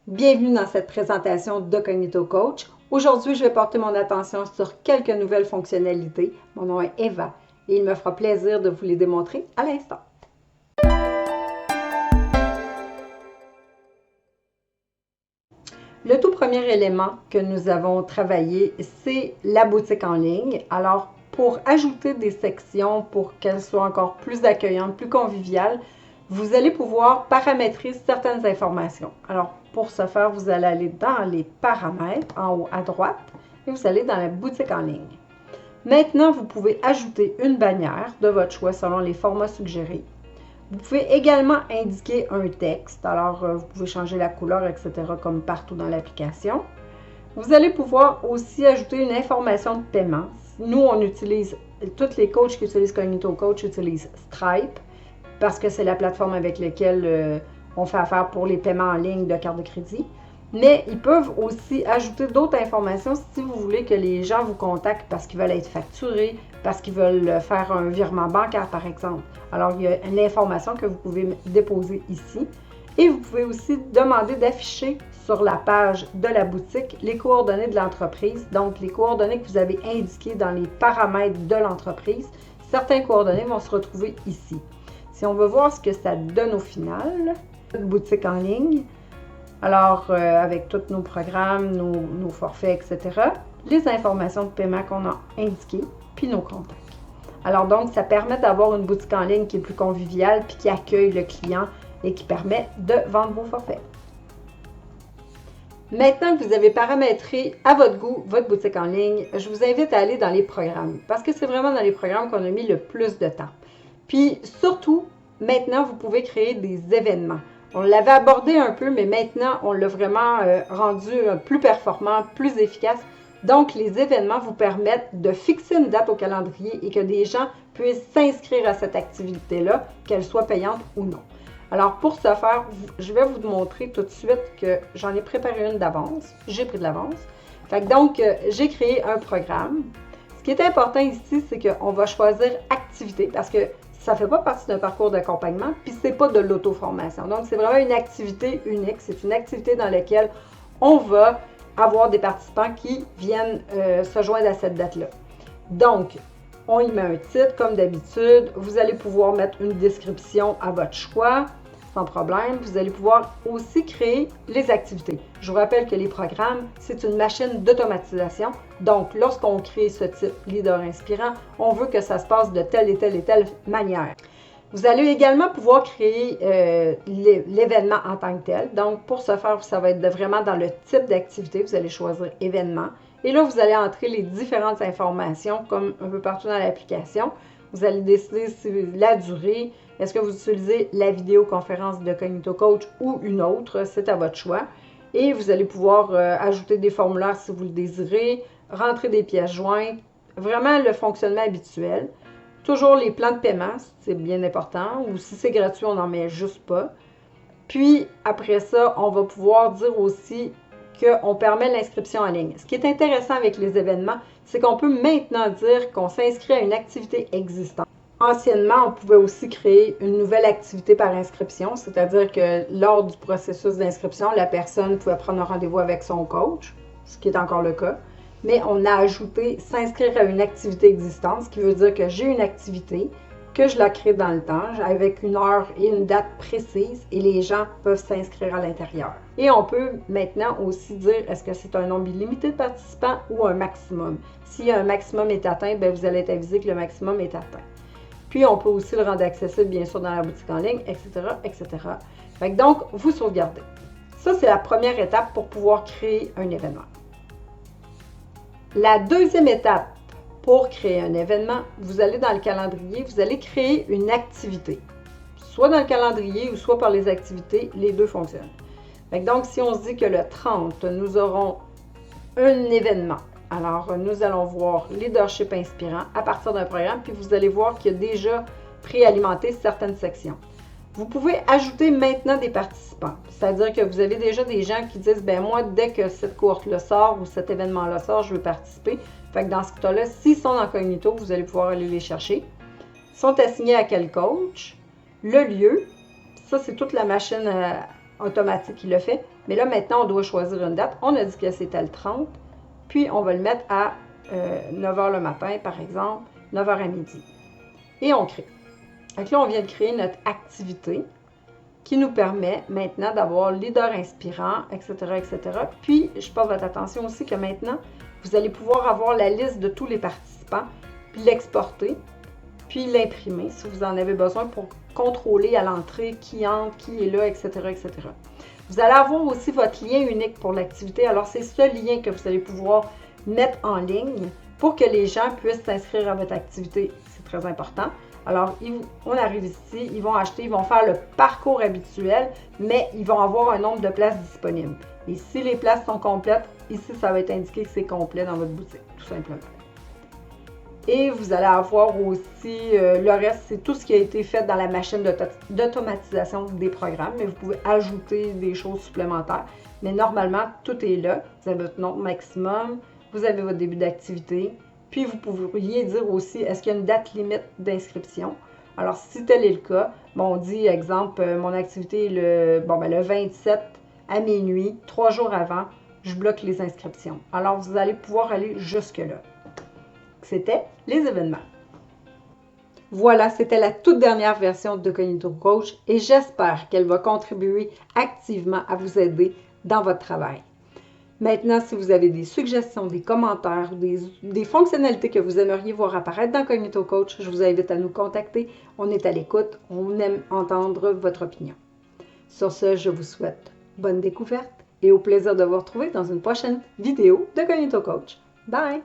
Bienvenue dans cette présentation de Cognito Coach. Aujourd'hui, je vais porter mon attention sur quelques nouvelles fonctionnalités. Mon nom est Eva et il me fera plaisir de vous les démontrer à l'instant. Le tout premier élément que nous avons travaillé, c'est la boutique en ligne. Alors, pour ajouter des sections, pour qu'elles soient encore plus accueillantes, plus conviviales, vous allez pouvoir paramétrer certaines informations. Alors, pour ce faire, vous allez aller dans les paramètres, en haut à droite, et vous allez dans la boutique en ligne. Maintenant, vous pouvez ajouter une bannière de votre choix selon les formats suggérés. Vous pouvez également indiquer un texte, alors vous pouvez changer la couleur, etc., comme partout dans l'application. Vous allez pouvoir aussi ajouter une information de paiement. Nous, on utilise, tous les coachs qui utilisent Cognito Coach utilisent Stripe, parce que c'est la plateforme avec laquelle on fait affaire pour les paiements en ligne de carte de crédit. Mais ils peuvent aussi ajouter d'autres informations si vous voulez que les gens vous contactent parce qu'ils veulent être facturés, parce qu'ils veulent faire un virement bancaire, par exemple. Alors, il y a une information que vous pouvez déposer ici. Et vous pouvez aussi demander d'afficher sur la page de la boutique les coordonnées de l'entreprise, donc les coordonnées que vous avez indiquées dans les paramètres de l'entreprise. Certaines coordonnées vont se retrouver ici. Si on veut voir ce que ça donne au final, boutique en ligne, alors avec tous nos programmes, nos forfaits, etc., les informations de paiement qu'on a indiquées, puis nos contacts. Alors donc, ça permet d'avoir une boutique en ligne qui est plus conviviale, puis qui accueille le client et qui permet de vendre vos forfaits. Maintenant que vous avez paramétré à votre goût votre boutique en ligne, je vous invite à aller dans les programmes, parce que c'est vraiment dans les programmes qu'on a mis le plus de temps. Puis surtout, maintenant, vous pouvez créer des événements. On l'avait abordé un peu, mais maintenant, on l'a vraiment rendu plus performant, plus efficace. Donc, les événements vous permettent de fixer une date au calendrier et que des gens puissent s'inscrire à cette activité-là, qu'elle soit payante ou non. Alors, pour ce faire, je vais vous montrer tout de suite que j'en ai préparé une d'avance. J'ai pris de l'avance. Donc, j'ai créé un programme. Ce qui est important ici, c'est qu'on va choisir activité parce que ça ne fait pas partie d'un parcours d'accompagnement, puis ce n'est pas de l'auto-formation. Donc, c'est vraiment une activité unique. C'est une activité dans laquelle on va avoir des participants qui viennent se joindre à cette date-là. Donc, on y met un titre, comme d'habitude. Vous allez pouvoir mettre une description à votre choix, sans problème. Vous allez pouvoir aussi créer les activités. Je vous rappelle que les programmes, c'est une machine d'automatisation. Donc, lorsqu'on crée ce type leader inspirant, on veut que ça se passe de telle et telle et telle manière. Vous allez également pouvoir créer l'événement en tant que tel. Donc, pour ce faire, ça va être vraiment dans le type d'activité. Vous allez choisir événement. Et là, vous allez entrer les différentes informations, comme un peu partout dans l'application. Vous allez décider si la durée, est-ce que vous utilisez la vidéoconférence de Cognito Coach ou une autre, c'est à votre choix. Et vous allez pouvoir ajouter des formulaires si vous le désirez, rentrer des pièces jointes, vraiment le fonctionnement habituel. Toujours les plans de paiement, c'est bien important, ou si c'est gratuit, on n'en met juste pas. Puis, après ça, on va pouvoir dire aussi qu'on permet l'inscription en ligne. Ce qui est intéressant avec les événements, c'est qu'on peut maintenant dire qu'on s'inscrit à une activité existante. Anciennement, on pouvait aussi créer une nouvelle activité par inscription, c'est-à-dire que lors du processus d'inscription, la personne pouvait prendre un rendez-vous avec son coach, ce qui est encore le cas. Mais on a ajouté s'inscrire à une activité existante, ce qui veut dire que j'ai une activité, que je la crée dans le temps, avec une heure et une date précise, et les gens peuvent s'inscrire à l'intérieur. Et on peut maintenant aussi dire, est-ce que c'est un nombre illimité de participants ou un maximum? Si un maximum est atteint, bien, vous allez être avisé que le maximum est atteint. Puis, on peut aussi le rendre accessible, bien sûr, dans la boutique en ligne, etc., etc. Donc, vous sauvegardez. Ça, c'est la première étape pour pouvoir créer un événement. La deuxième étape pour créer un événement, vous allez dans le calendrier, vous allez créer une activité. Soit dans le calendrier ou soit par les activités, les deux fonctionnent. Donc, si on se dit que le 30, nous aurons un événement, alors nous allons voir Leadership inspirant à partir d'un programme, puis vous allez voir qu'il y a déjà préalimenté certaines sections. Vous pouvez ajouter maintenant des participants, c'est-à-dire que vous avez déjà des gens qui disent, ben moi, dès que cette cohorte-là sort ou cet événement-là sort, je veux participer. Fait que dans ce cas-là, s'ils sont dans Cognito, vous allez pouvoir aller les chercher. Ils sont assignés à quel coach? Le lieu, ça c'est toute la machine automatique qui le fait. Mais là, maintenant, on doit choisir une date. On a dit que c'était le 30. Puis, on va le mettre à 9 h le matin, par exemple, 9 h à midi. Et on crée. Donc là, on vient de créer notre activité qui nous permet maintenant d'avoir leader inspirant, etc., etc. Puis, je porte votre attention aussi que maintenant, vous allez pouvoir avoir la liste de tous les participants, puis l'exporter, puis l'imprimer si vous en avez besoin pour contrôler à l'entrée qui entre, qui est là, etc., etc. Vous allez avoir aussi votre lien unique pour l'activité. Alors, c'est ce lien que vous allez pouvoir mettre en ligne pour que les gens puissent s'inscrire à votre activité. C'est très important. Alors, on arrive ici, ils vont acheter, ils vont faire le parcours habituel, mais ils vont avoir un nombre de places disponibles. Et si les places sont complètes, ici, ça va être indiqué que c'est complet dans votre boutique, tout simplement. Et vous allez avoir aussi, le reste, c'est tout ce qui a été fait dans la machine d'automatisation des programmes, mais vous pouvez ajouter des choses supplémentaires. Mais normalement, tout est là. Vous avez votre nombre maximum, vous avez votre début d'activité, puis vous pourriez dire aussi, est-ce qu'il y a une date limite d'inscription? Alors, si tel est le cas, on dit, exemple, mon activité est le 27 à minuit, 3 jours avant, je bloque les inscriptions. Alors, vous allez pouvoir aller jusque-là. C'était les événements. Voilà, c'était la toute dernière version de Cognito Coach et j'espère qu'elle va contribuer activement à vous aider dans votre travail. Maintenant, si vous avez des suggestions, des commentaires, des fonctionnalités que vous aimeriez voir apparaître dans Cognito Coach, je vous invite à nous contacter. On est à l'écoute, on aime entendre votre opinion. Sur ce, je vous souhaite bonne découverte et au plaisir de vous retrouver dans une prochaine vidéo de Cognito Coach. Bye!